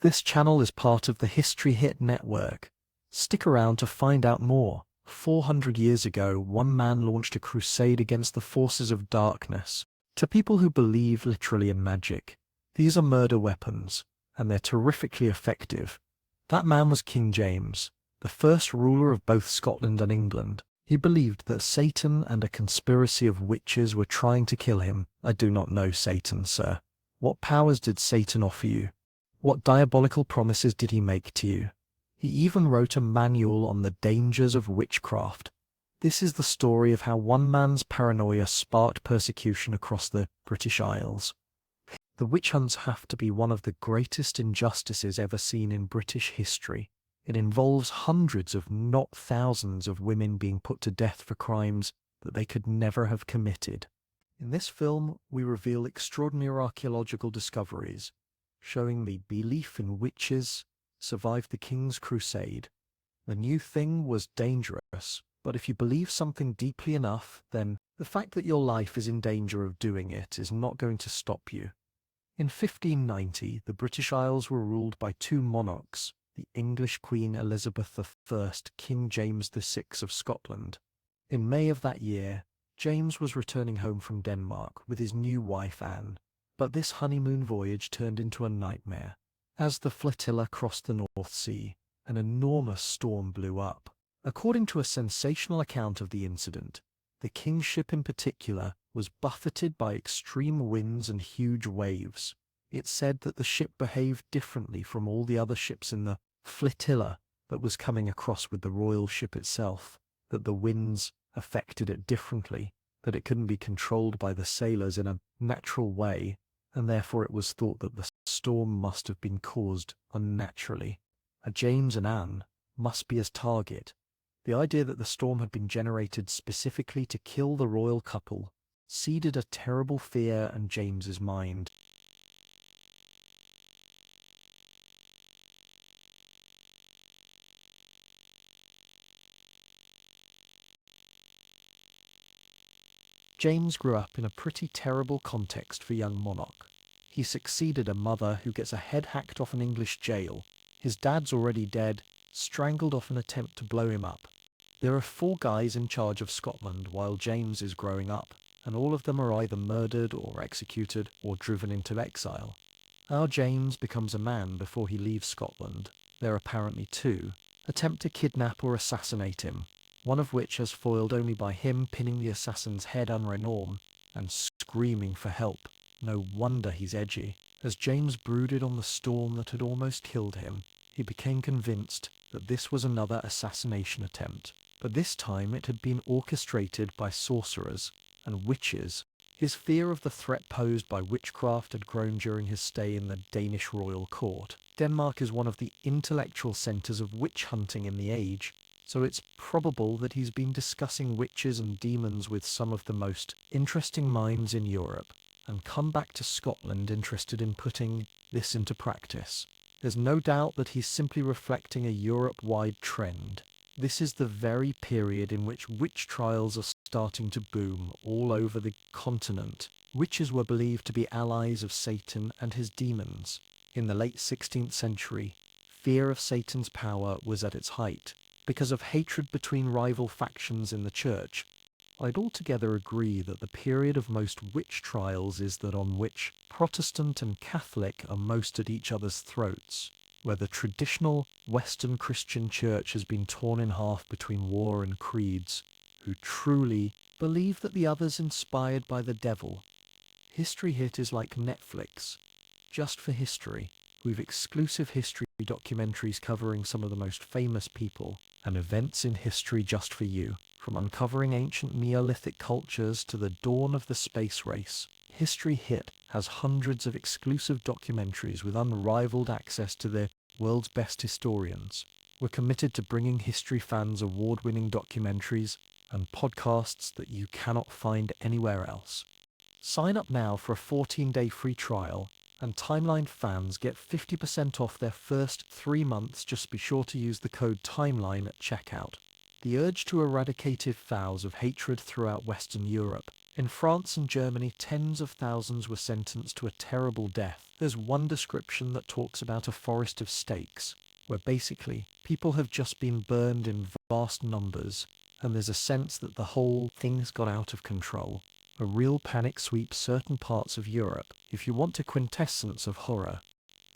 This channel is part of the History Hit network. Stick around to find out more. 400 years ago, one man launched a crusade against the forces of darkness. To people who believe literally in magic, these are murder weapons, and they're terrifically effective. That man was King James, the first ruler of both Scotland and England. He believed that Satan and a conspiracy of witches were trying to kill him. I do not know Satan, sir. What powers did Satan offer you? What diabolical promises did he make to you? He even wrote a manual on the dangers of witchcraft. This is the story of how one man's paranoia sparked persecution across the British Isles. The witch hunts have to be one of the greatest injustices ever seen in British history. It involves hundreds, if not thousands, of women being put to death for crimes that they could never have committed. In this film, we reveal extraordinary archaeological discoveries, showing the belief in witches survived the King's Crusade. The new thing was dangerous, but if you believe something deeply enough, then the fact that your life is in danger of doing it is not going to stop you. In 1590, the British Isles were ruled by two monarchs, the English Queen Elizabeth I, King James VI of Scotland. In May of that year, James was returning home from Denmark with his new wife Anne. But this honeymoon voyage turned into a nightmare. As the flotilla crossed the North Sea, an enormous storm blew up. According to a sensational account of the incident, the King's ship in particular was buffeted by extreme winds and huge waves. It's said that the ship behaved differently from all the other ships in the flotilla that was coming across with the royal ship itself, that the winds affected it differently, that it couldn't be controlled by the sailors in a natural way, and therefore it was thought that the storm must have been caused unnaturally. James and Anne must be his target. The idea that the storm had been generated specifically to kill the royal couple seeded a terrible fear in James's mind. James grew up in a pretty terrible context for young monarch. He succeeded a mother who gets a head hacked off an English jail. His dad's already dead, strangled off an attempt to blow him up. There are 4 guys in charge of Scotland while James is growing up, and all of them are either murdered or executed or driven into exile. Our James becomes a man before he leaves Scotland. There are apparently 2 attempt to kidnap or assassinate him, one of which is foiled only by him pinning the assassin's head under an arm and screaming for help. No wonder he's edgy. As James brooded on the storm that had almost killed him, he became convinced that this was another assassination attempt, but this time it had been orchestrated by sorcerers and witches. His fear of the threat posed by witchcraft had grown during his stay in the Danish royal court. Denmark is one of the intellectual centres of witch hunting in the age, so it's probable that he's been discussing witches and demons with some of the most interesting minds in Europe, and come back to Scotland interested in putting this into practice. There's no doubt that he's simply reflecting a Europe-wide trend. This is the very period in which witch trials are starting to boom all over the continent. Witches were believed to be allies of Satan and his demons. In the late 16th century, fear of Satan's power was at its height, because of hatred between rival factions in the church. I'd altogether agree that the period of most witch trials is that on which Protestant and Catholic are most at each other's throats, where the traditional Western Christian church has been torn in half between war and creeds, who truly believe that the other's inspired by the devil. History Hit is like Netflix, just for history. We've exclusive history documentaries covering some of the most famous people and events in history just for you. From uncovering ancient Neolithic cultures to the dawn of the space race, History Hit has hundreds of exclusive documentaries with unrivaled access to the world's best historians. We're committed to bringing history fans award-winning documentaries and podcasts that you cannot find anywhere else. Sign up now for a 14-day free trial, and Timeline fans get 50% off their first 3 months. Just be sure to use the code TIMELINE at checkout. The urge to eradicate vows of hatred throughout Western Europe In France and Germany, tens of thousands were sentenced to a terrible death. There's one description that talks about a forest of stakes, where basically people have just been burned in vast numbers, and there's a sense that the whole thing's got out of control. A real panic sweeps certain parts of Europe. If you want a quintessence of horror,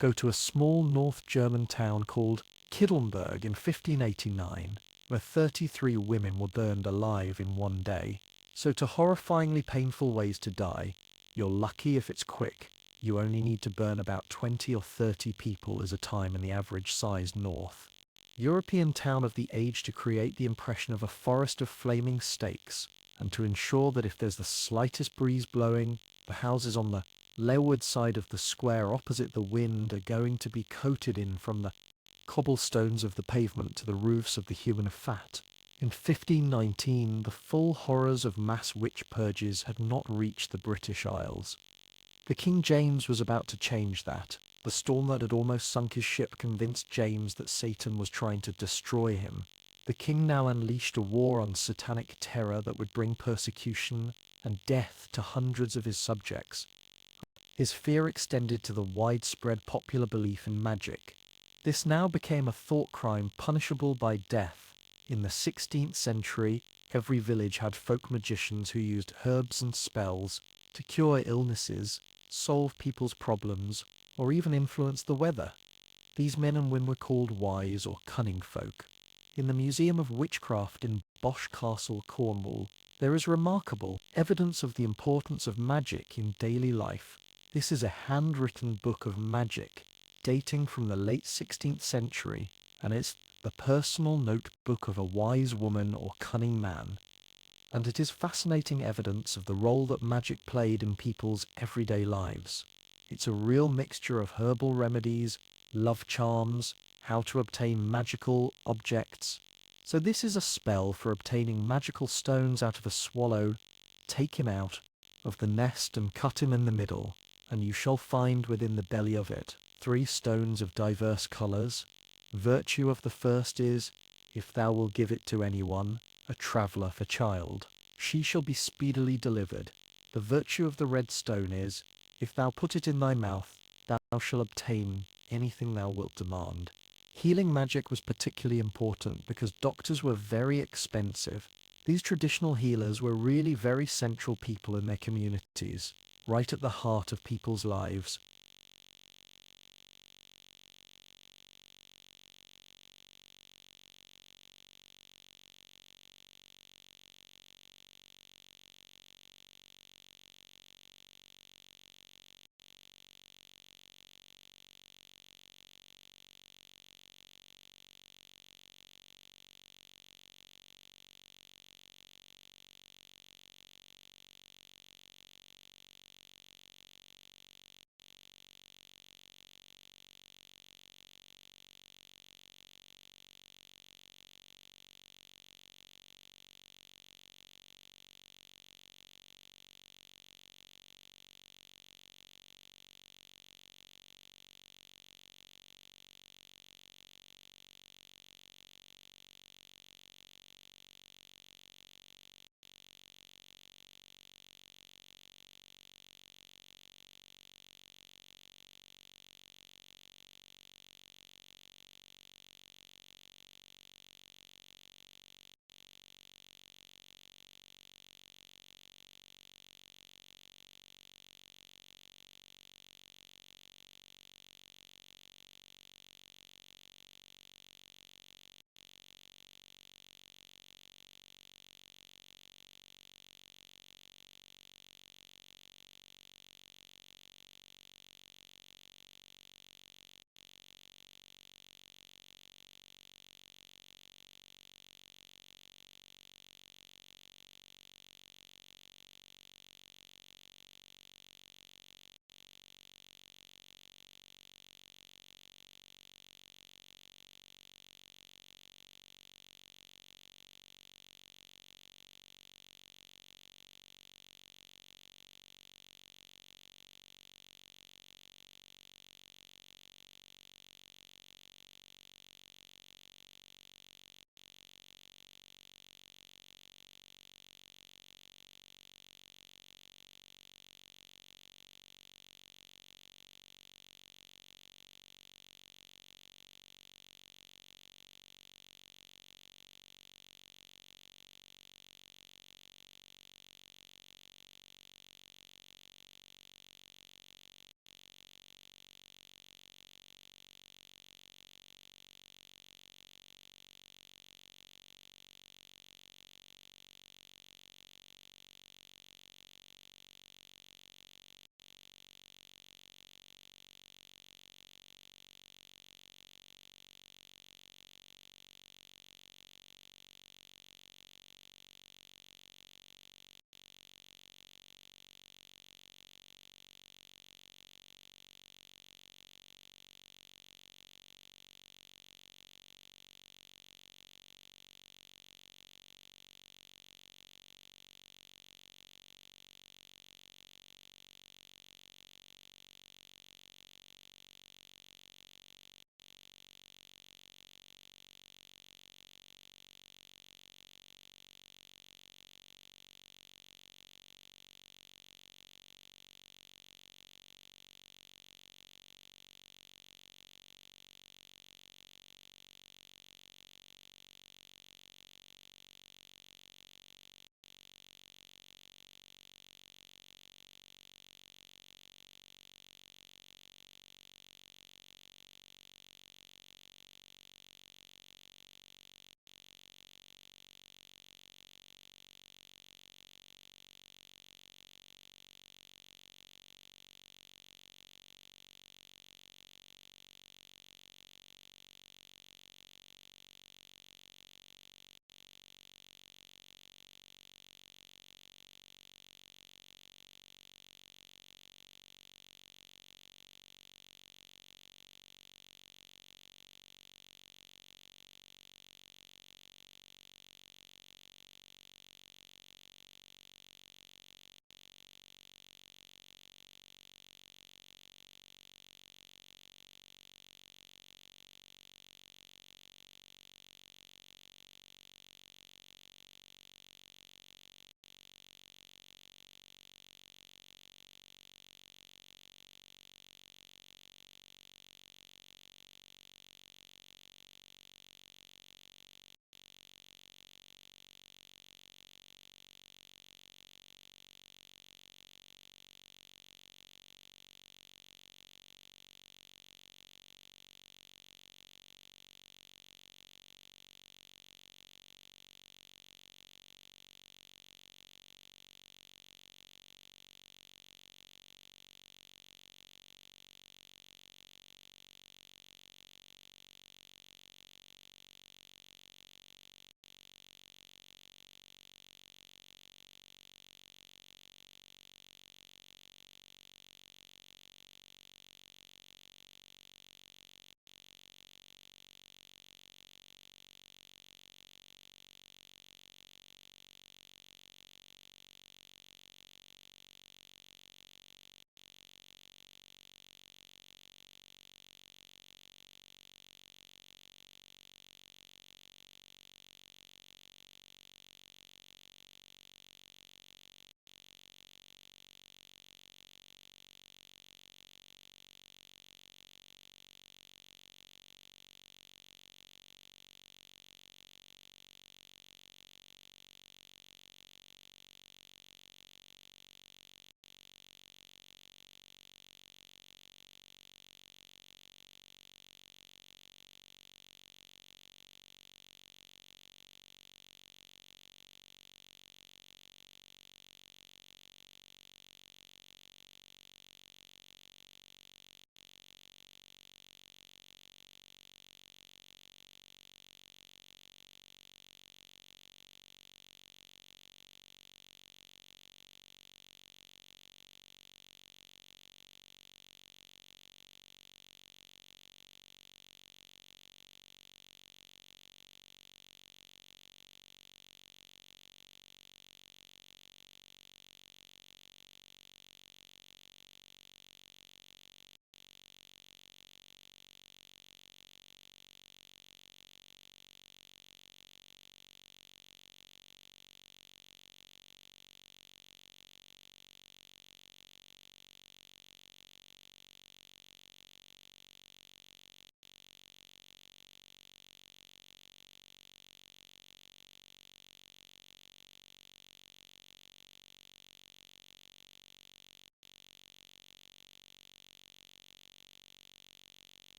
go to a small North German town called Kiddelnberg in 1589, where 33 women were burned alive in one day. So to horrifyingly painful ways to die, you're lucky if it's quick. You only need to burn about 20 or 30 people as a time in the average-sized north European town of the age to create the impression of a forest of flaming stakes, and to ensure that if there's the slightest breeze blowing, the houses on the leeward side of the square opposite the wind are going to be coated in from the cobblestones of the pavement to the roofs of the human fat. In 1519, the full horrors of mass witch purges had not reached the British Isles. The King James was about to change that. The storm that had almost sunk his ship convinced James that Satan was trying to destroy him. The king now unleashed a war on satanic terror that would bring persecution and death to hundreds of his subjects. His fear extended to the widespread popular belief in magic. This now became a thought crime punishable by death. In the 16th century, every village had folk magicians who used herbs and spells to cure illnesses, solve people's problems, or even influence the weather. These men and women were called wise or cunning folk. In the Museum of Witchcraft in Beaver Castle, Cornwall, there is remarkable evidence of the importance of magic in daily life. This is a handwritten book of magic dating from the late 16th century, and it's the personal notebook of a wise woman or cunning man. And it is fascinating evidence of the role that magic played in people's everyday lives. It's a real mixture of herbal remedies, love charms, how to obtain magical objects. So this is a spell for obtaining magical stones out of a swallow. Take him out of the nest and cut him in the middle, and you shall find within the belly of it 3 stones of diverse colours. Virtue of the first is, if thou will give it to anyone, a traveller for child, she shall be speedily delivered. The virtue of the red stone is, if thou put it in thy mouth, thou shalt obtain anything thou wilt demand. Healing magic was particularly important because doctors were very expensive. These traditional healers were really very central people in their communities, right at the heart of people's lives.